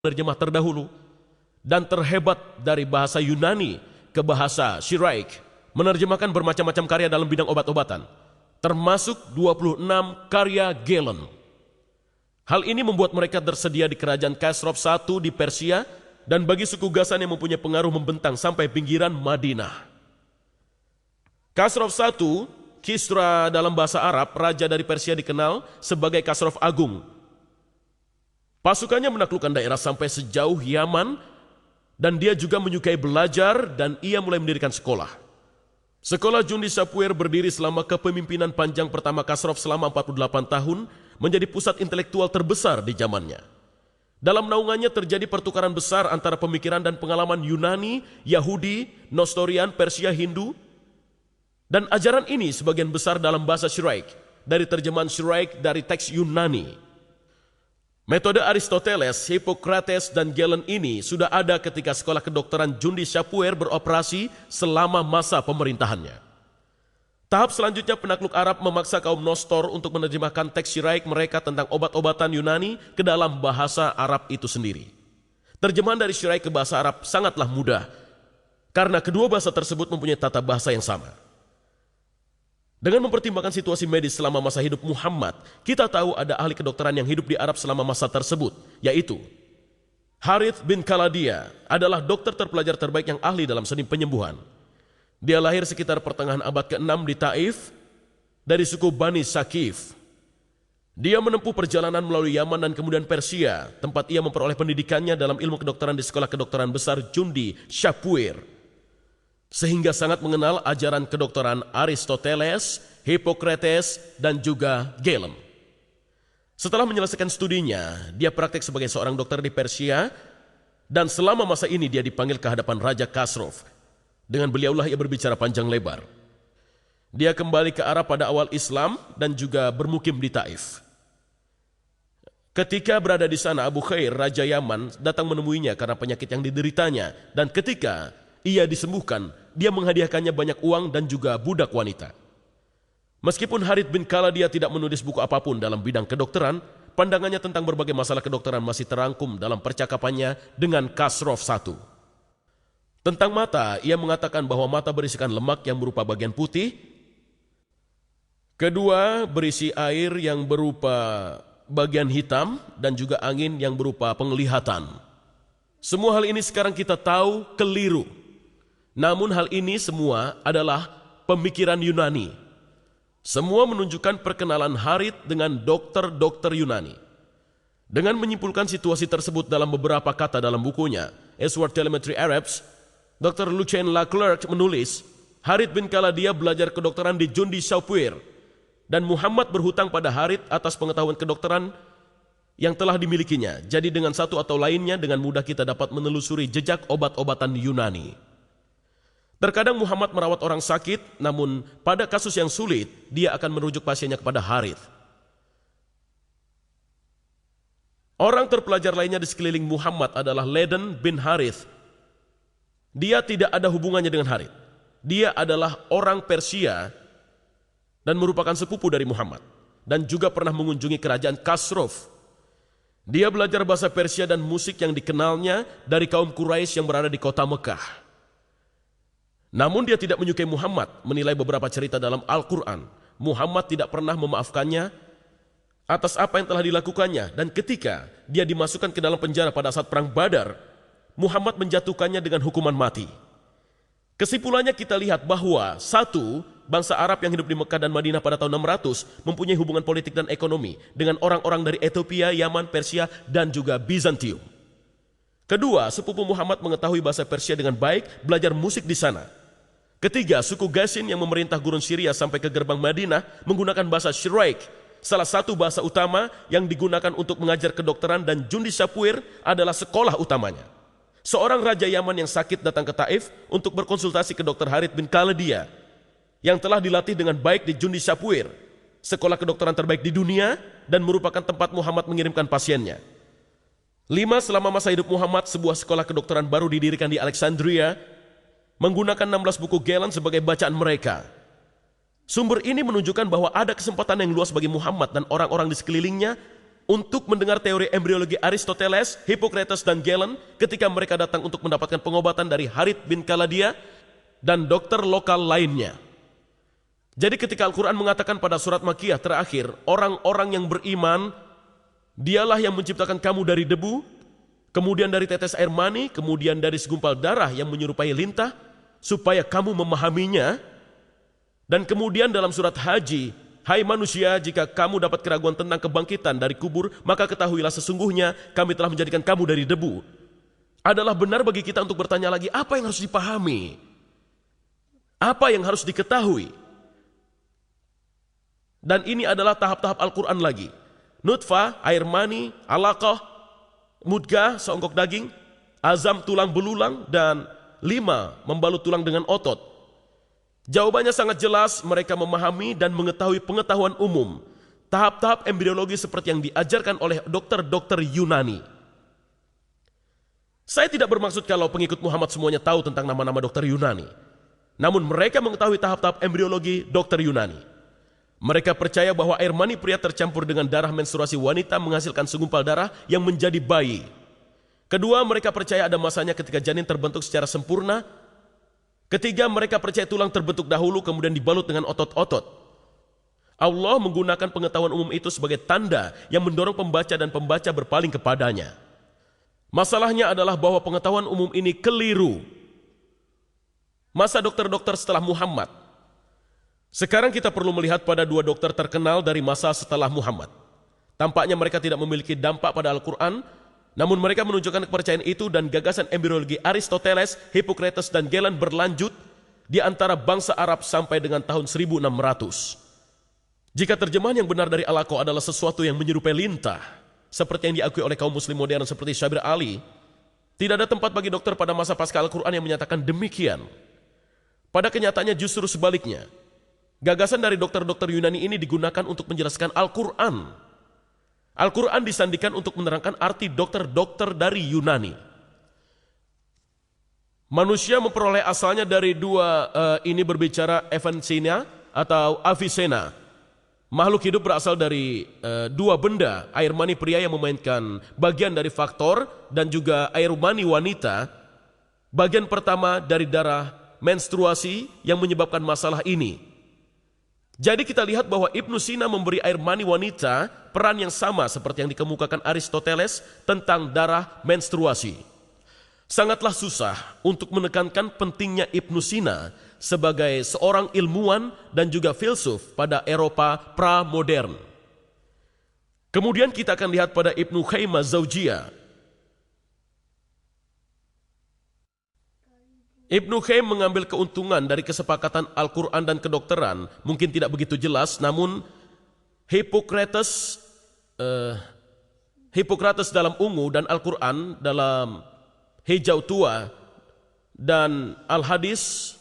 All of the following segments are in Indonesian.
penerjemah terdahulu dan terhebat dari bahasa Yunani ke bahasa Syiraik, menerjemahkan bermacam-macam karya dalam bidang obat-obatan, termasuk 26 karya Galen. Hal ini membuat mereka tersedia di kerajaan Khosrow I di Persia dan bagi suku Ghassan yang mempunyai pengaruh membentang sampai pinggiran Madinah. Khosrow I, Kisra dalam bahasa Arab, raja dari Persia dikenal sebagai Khosrow Agung. Pasukannya menaklukkan daerah sampai sejauh Yaman dan dia juga menyukai belajar dan ia mulai mendirikan sekolah. Sekolah Jundi Shapur berdiri selama kepemimpinan panjang pertama Khosrow selama 48 tahun, menjadi pusat intelektual terbesar di zamannya. Dalam naungannya terjadi pertukaran besar antara pemikiran dan pengalaman Yunani, Yahudi, Nestorian, Persia, Hindu, dan ajaran ini sebagian besar dalam bahasa Syiraik, dari terjemahan Syiraik dari teks Yunani. Metode Aristoteles, Hippocrates, dan Galen ini sudah ada ketika sekolah kedokteran Jundi Shapur beroperasi selama masa pemerintahannya. Tahap selanjutnya penakluk Arab memaksa kaum Nostor untuk menerjemahkan teks Syiraik mereka tentang obat-obatan Yunani ke dalam bahasa Arab itu sendiri. Terjemahan dari Syiraik ke bahasa Arab sangatlah mudah, karena kedua bahasa tersebut mempunyai tata bahasa yang sama. Dengan mempertimbangkan situasi medis selama masa hidup Muhammad, kita tahu ada ahli kedokteran yang hidup di Arab selama masa tersebut, yaitu Harith bin Khaladia adalah dokter terpelajar terbaik yang ahli dalam seni penyembuhan. Dia lahir sekitar pertengahan abad ke-6 di Taif dari suku Bani Sakif. Dia menempuh perjalanan melalui Yaman dan kemudian Persia, tempat ia memperoleh pendidikannya dalam ilmu kedokteran di sekolah kedokteran besar Jundi Shapur, sehingga sangat mengenal ajaran kedokteran Aristoteles, Hippocrates, dan juga Galen. Setelah menyelesaikan studinya, dia praktek sebagai seorang dokter di Persia, dan selama masa ini dia dipanggil ke hadapan Raja Khosrow. Dengan beliaulah ia berbicara panjang lebar. Dia kembali ke Arab pada awal Islam dan juga bermukim di Taif. Ketika berada di sana, Abu Khair, Raja Yaman, datang menemuinya karena penyakit yang dideritanya, dan ketika ia disembuhkan, dia menghadiahkannya banyak uang dan juga budak wanita. Meskipun Harith bin Khaladia tidak menulis buku apapun dalam bidang kedokteran, pandangannya tentang berbagai masalah kedokteran masih terangkum dalam percakapannya dengan Khosrow I. Tentang mata, ia mengatakan bahwa mata berisikan lemak yang berupa bagian putih, kedua berisi air yang berupa bagian hitam, dan juga angin yang berupa penglihatan. Semua hal ini sekarang kita tahu keliru. Namun hal ini semua adalah pemikiran Yunani. Semua menunjukkan perkenalan Harith dengan dokter-dokter Yunani. Dengan menyimpulkan situasi tersebut dalam beberapa kata dalam bukunya, Sword Telemetry Arabs, Dr. Lucien Leclerc menulis, Harith bin Khaladia belajar kedokteran di Jundi Shapur, dan Muhammad berhutang pada Harith atas pengetahuan kedokteran yang telah dimilikinya. Jadi dengan satu atau lainnya, dengan mudah kita dapat menelusuri jejak obat-obatan Yunani. Terkadang Muhammad merawat orang sakit, namun pada kasus yang sulit, dia akan merujuk pasiennya kepada Harith. Orang terpelajar lainnya di sekeliling Muhammad adalah Laden bin Harith. Dia tidak ada hubungannya dengan Harith. Dia adalah orang Persia dan merupakan sepupu dari Muhammad, dan juga pernah mengunjungi kerajaan Khosrow. Dia belajar bahasa Persia dan musik yang dikenalnya dari kaum Quraisy yang berada di kota Mekah. Namun dia tidak menyukai Muhammad. Menilai beberapa cerita dalam Al-Quran, Muhammad tidak pernah memaafkannya atas apa yang telah dilakukannya, dan ketika dia dimasukkan ke dalam penjara pada saat perang Badar, Muhammad menjatuhkannya dengan hukuman mati. Kesimpulannya kita lihat bahwa satu, bangsa Arab yang hidup di Mekah dan Madinah pada tahun 600 mempunyai hubungan politik dan ekonomi dengan orang-orang dari Ethiopia, Yaman, Persia, dan juga Bizantium. Kedua, sepupu Muhammad mengetahui bahasa Persia dengan baik, belajar musik di sana. Ketiga, suku Ghassin yang memerintah gurun Syria sampai ke gerbang Madinah menggunakan bahasa Syiraik, salah satu bahasa utama yang digunakan untuk mengajar kedokteran, dan Jundi Shapur adalah sekolah utamanya. Seorang raja Yaman yang sakit datang ke Taif untuk berkonsultasi ke Dr. Harith bin Khaladia yang telah dilatih dengan baik di Jundi Shapur, sekolah kedokteran terbaik di dunia, dan merupakan tempat Muhammad mengirimkan pasiennya. 5. Selama masa hidup Muhammad, sebuah sekolah kedokteran baru didirikan di Alexandria menggunakan 16 buku Galen sebagai bacaan mereka. Sumber ini menunjukkan bahwa ada kesempatan yang luas bagi Muhammad dan orang-orang di sekelilingnya untuk mendengar teori embriologi Aristoteles, Hippocrates, dan Galen ketika mereka datang untuk mendapatkan pengobatan dari Harith bin Kaladia dan dokter lokal lainnya. Jadi ketika Al-Quran mengatakan pada surat Makkiyah terakhir, orang-orang yang beriman, dialah yang menciptakan kamu dari debu, kemudian dari tetes air mani, kemudian dari segumpal darah yang menyerupai lintah, supaya kamu memahaminya. Dan kemudian dalam surat Haji, hai manusia, jika kamu dapat keraguan tentang kebangkitan dari kubur, maka ketahuilah sesungguhnya kami telah menjadikan kamu dari debu. Adalah benar bagi kita untuk bertanya lagi, apa yang harus dipahami? Apa yang harus diketahui? Dan ini adalah tahap-tahap Al-Quran lagi. Nutfah, air mani, alaqah, mudghah, seonggok daging, azam, tulang belulang, dan 5, membalut tulang dengan otot. Jawabannya sangat jelas, mereka memahami dan mengetahui pengetahuan umum. Tahap-tahap embriologi seperti yang diajarkan oleh dokter-dokter Yunani. Saya tidak bermaksud kalau pengikut Muhammad semuanya tahu tentang nama-nama dokter Yunani. Namun mereka mengetahui tahap-tahap embriologi dokter Yunani. Mereka percaya bahwa air mani pria tercampur dengan darah menstruasi wanita menghasilkan segumpal darah yang menjadi bayi. Kedua, mereka percaya ada masanya ketika janin terbentuk secara sempurna. Ketiga, mereka percaya tulang terbentuk dahulu kemudian dibalut dengan otot-otot. Allah menggunakan pengetahuan umum itu sebagai tanda yang mendorong pembaca dan pembaca berpaling kepadanya. Masalahnya adalah bahwa pengetahuan umum ini keliru. Masa dokter-dokter setelah Muhammad. Sekarang kita perlu melihat pada 2 dokter terkenal dari masa setelah Muhammad. Tampaknya mereka tidak memiliki dampak pada Al-Quran, namun mereka menunjukkan kepercayaan itu dan gagasan embriologi Aristoteles, Hippocrates, dan Galen berlanjut di antara bangsa Arab sampai dengan tahun 1600. Jika terjemahan yang benar dari Al-Aqsa adalah sesuatu yang menyerupai lintah, seperti yang diakui oleh kaum muslim modern seperti Syabir Ali, tidak ada tempat bagi dokter pada masa pasca Al-Quran yang menyatakan demikian. Pada kenyataannya justru sebaliknya. Gagasan dari dokter-dokter Yunani ini digunakan untuk menjelaskan Al-Quran. Al-Quran disandikan untuk menerangkan arti dokter-dokter dari Yunani. Manusia memperoleh asalnya dari 2 ini berbicara Avicenna atau Avicenna. Makhluk hidup berasal dari 2 benda, air mani pria yang memainkan bagian dari faktor dan juga air mani wanita. Bagian pertama dari darah menstruasi yang menyebabkan masalah ini. Jadi kita lihat bahwa Ibnu Sina memberi air mani wanita peran yang sama seperti yang dikemukakan Aristoteles tentang darah menstruasi. Sangatlah susah untuk menekankan pentingnya Ibnu Sina sebagai seorang ilmuwan dan juga filsuf pada Eropa pra-modern. Kemudian kita akan lihat pada Ibnu Qayyim Az-Zawjiyah. Ibnu Qayyim mengambil keuntungan dari kesepakatan Al-Quran dan kedokteran, mungkin tidak begitu jelas, namun Hippocrates dalam ungu dan Al-Quran dalam hijau tua, dan Al-Hadis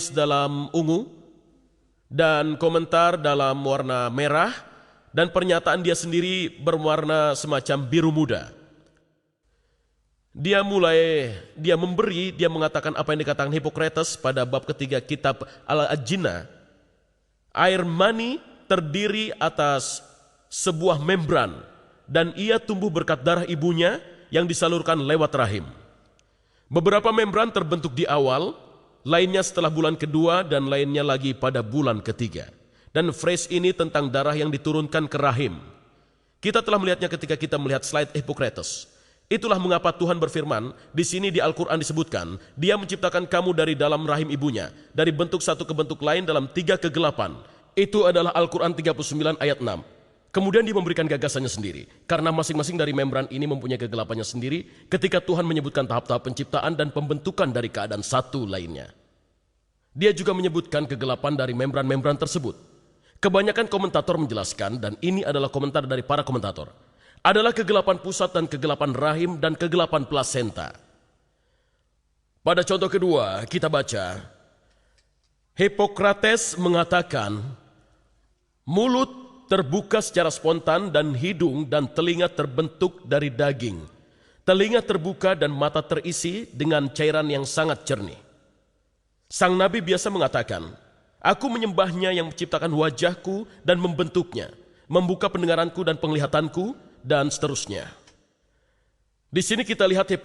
dalam ungu, dan komentar dalam warna merah, dan pernyataan dia sendiri berwarna semacam biru muda. Dia mengatakan apa yang dikatakan Hippocrates pada bab ketiga kitab Al-Ajinah. Air mani terdiri atas sebuah membran dan ia tumbuh berkat darah ibunya yang disalurkan lewat rahim. Beberapa membran terbentuk di awal, lainnya setelah bulan kedua dan lainnya lagi pada bulan ketiga. Dan phrase ini tentang darah yang diturunkan ke rahim. Kita telah melihatnya ketika kita melihat slide Hippocrates. Itulah mengapa Tuhan berfirman, di sini di Al-Quran disebutkan, Dia menciptakan kamu dari dalam rahim ibunya, dari bentuk satu ke bentuk lain dalam 3 kegelapan. Itu adalah Al-Quran 39 ayat 6. Kemudian dia memberikan gagasannya sendiri. Karena masing-masing dari membran ini mempunyai kegelapannya sendiri, ketika Tuhan menyebutkan tahap-tahap penciptaan dan pembentukan dari keadaan satu lainnya. Dia juga menyebutkan kegelapan dari membran-membran tersebut. Kebanyakan komentator menjelaskan, dan ini adalah komentar dari para komentator, adalah kegelapan pusat dan kegelapan rahim dan kegelapan plasenta. Pada contoh kedua, kita baca, Hippocrates mengatakan, mulut terbuka secara spontan dan hidung dan telinga terbentuk dari daging. Telinga terbuka dan mata terisi dengan cairan yang sangat jernih. Sang Nabi biasa mengatakan, aku menyembahnya yang menciptakan wajahku dan membentuknya. membuka pendengaranku dan penglihatanku, dan seterusnya. Di sini kita lihat